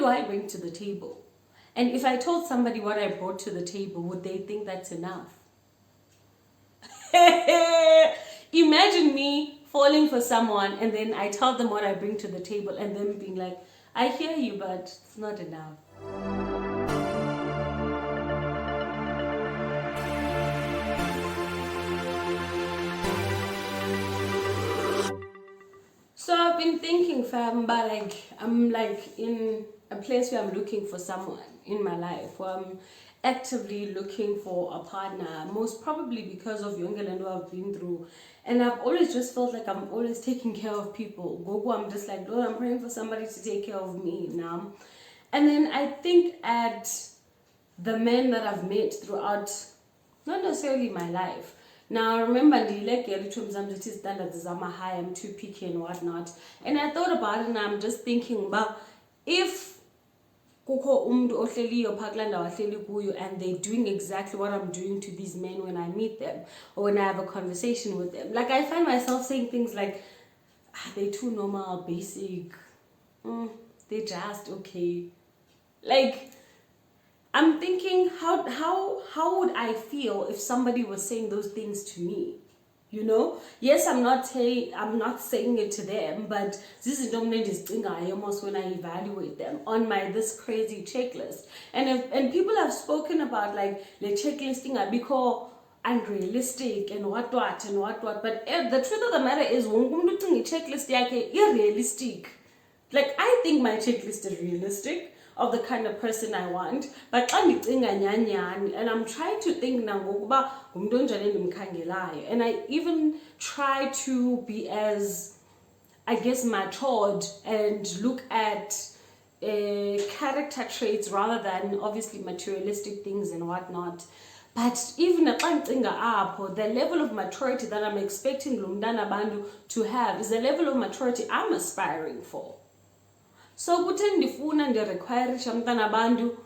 do I bring to the table? And if I told somebody what I brought to the table, would they think that's enough? Imagine me falling for someone and then I tell them what I bring to the table and them being like, I hear you, but it's not enough. So I've been thinking, fam, but like I'm like in a place where I'm looking for someone in my life, where I'm actively looking for a partner, most probably because of Yongelando I've been through. And I've always just felt like I'm always taking care of people. Gogo, I'm just like, Lord, I'm praying for somebody to take care of me now. And then I think at the men that I've met throughout, not necessarily my life. Now, remember, standards are high, I'm too picky and whatnot. And I thought about it and I'm just thinking about if kukho umntu ohleliyo phakulanda wahleli kuyo and they're doing exactly what I'm doing to these men when I meet them or when I have a conversation with them. Like, I find myself saying things like, they're too normal, basic, they're just okay. Like, I'm thinking, how would I feel if somebody was saying those things to me? You know? Yes, I'm not saying it to them, but this is almost when I evaluate them on my this crazy checklist. And people have spoken about like the checklisting I call unrealistic and what. But the truth of the matter is checklist unrealistic. Like, I think my checklist is realistic of the kind of person I want, but and I'm trying to think now, and I even try to be as, I guess, matured and look at character traits rather than obviously materialistic things and whatnot. But even the level of maturity that I'm expecting Lumdana Bandu to have is the level of maturity I'm aspiring for. So kuthi ndifuna ndirequirisha mntana bantu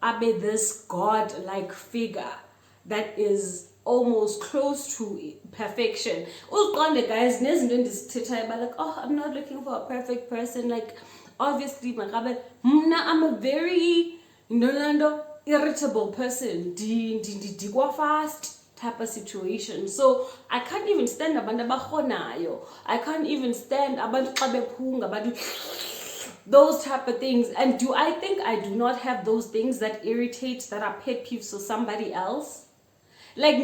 abe this god-like figure that is almost close to perfection. Uziqonde guys, nezinto endizithethayo ba like, oh, I'm not looking for a perfect person. Like, obviously makabe mna I'm a very irritable person. Digwa fast type of situation. So I can't even stand abantu abahonayo. I can't even stand abantu xa bephunga abantu those type of things. And do I think I do not have those things that irritate, that are pet peeves for somebody else? Like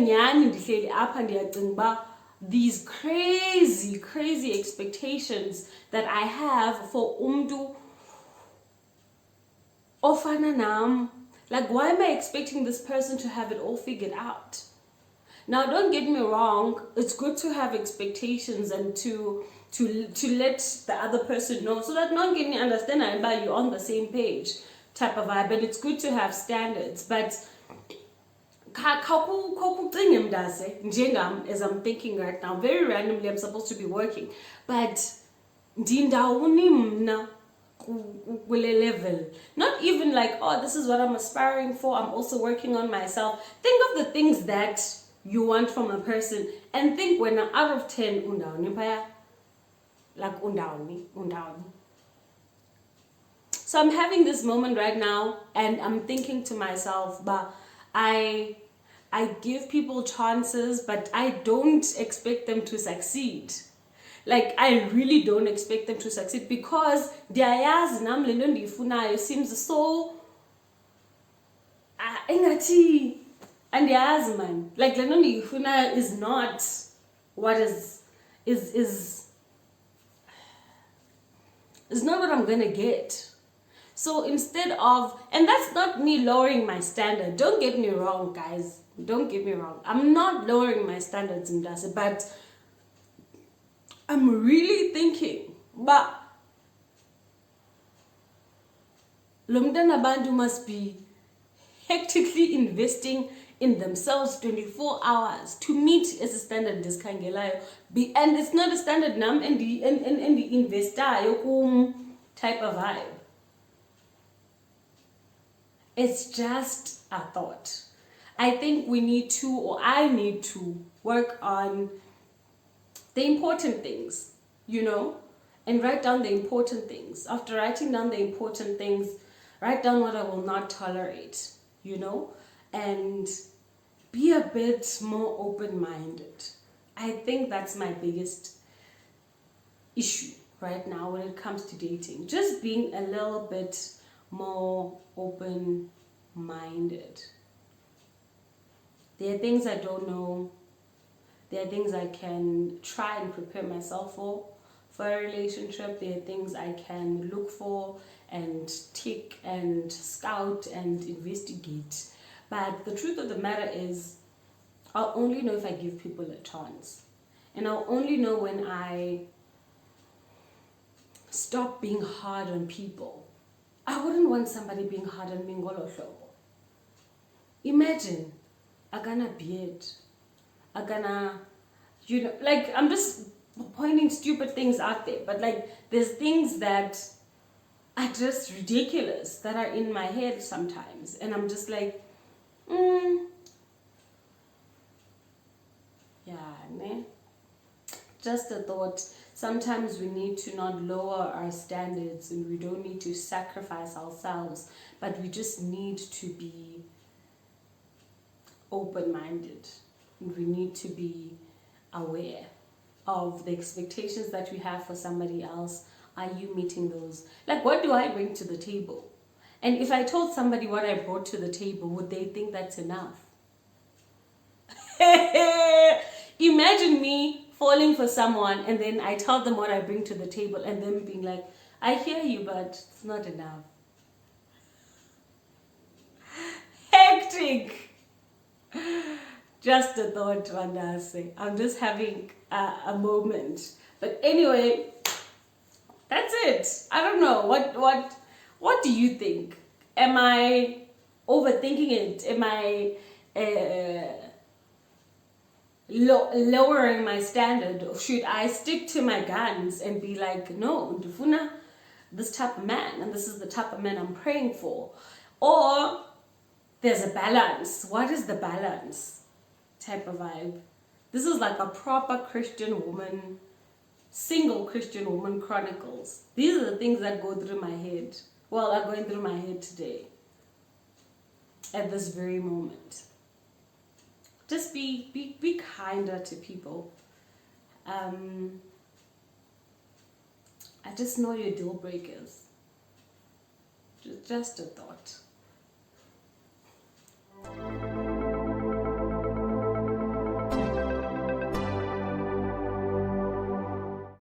these crazy expectations that I have for umdu ofana nam. Like, why am I expecting this person to have it all figured out? Now, don't get me wrong, it's good to have expectations and to let the other person know so that non getting understand and by you on the same page type of vibe. And it's good to have standards, but as I'm thinking right now, very randomly I'm supposed to be working, but level, not even like, oh, this is what I'm aspiring for, I'm also working on myself. Think of the things that you want from a person and think when out of 10 like undawni. So I'm having this moment right now and I'm thinking to myself, but I give people chances, but I don't expect them to succeed. Like, I really don't expect them to succeed because diyayazi nam lento ndiyifunayo seems so engathi andiyazi man. Like, lento ndiyifunayo is not what is not what I'm gonna get. So instead of, and that's not me lowering my standard, don't get me wrong guys, don't get me wrong, I'm not lowering my standards in Dasa, but I'm really thinking, but Lomdana Bandu must be hectically investing in themselves 24 hours to meet as a standard this kangelayo. And it's not a standard nam and the investor type of vibe. It's just a thought. I think we need to, or I need to, work on the important things, and write down the important things. After writing down the important things, Write down what I will not tolerate, and be a bit more open-minded. I think that's my biggest issue right now when it comes to dating. Just being a little bit more open-minded. There are things I don't know. There are things I can try and prepare myself for a relationship. There are things I can look for and tick and scout and investigate. But the truth of the matter is, I'll only know if I give people a chance. And I'll only know when I stop being hard on people. I wouldn't want somebody being hard on me ngolo hlobo. Imagine, I'm gonna beard. I'm gonna, like, I'm just pointing stupid things out there. But like, there's things that are just ridiculous that are in my head sometimes. And I'm just like, yeah, ne? Just a thought. Sometimes we need to not lower our standards, and we don't need to sacrifice ourselves, but we just need to be open-minded. We need to be aware of the expectations that we have for somebody else. Are you meeting those? Like, what do I bring to the table? And if I told somebody what I brought to the table, would they think that's enough? Imagine me falling for someone and then I tell them what I bring to the table and them being like, I hear you, but it's not enough. Hectic. Just a thought, Vandase. I'm just having a moment. But anyway, that's it. I don't know. What do you think? Am I overthinking it? Am I lowering my standard? Or should I stick to my guns and be like, no, ndifuna this type of man, and this is the type of man I'm praying for? Or there's a balance. What is the balance type of vibe? This is like a proper Christian woman, single Christian woman chronicles. These are the things that go through my head. Well, are going through my head today, at this very moment. Just be kinder to people. I just know your deal breakers. Just a thought.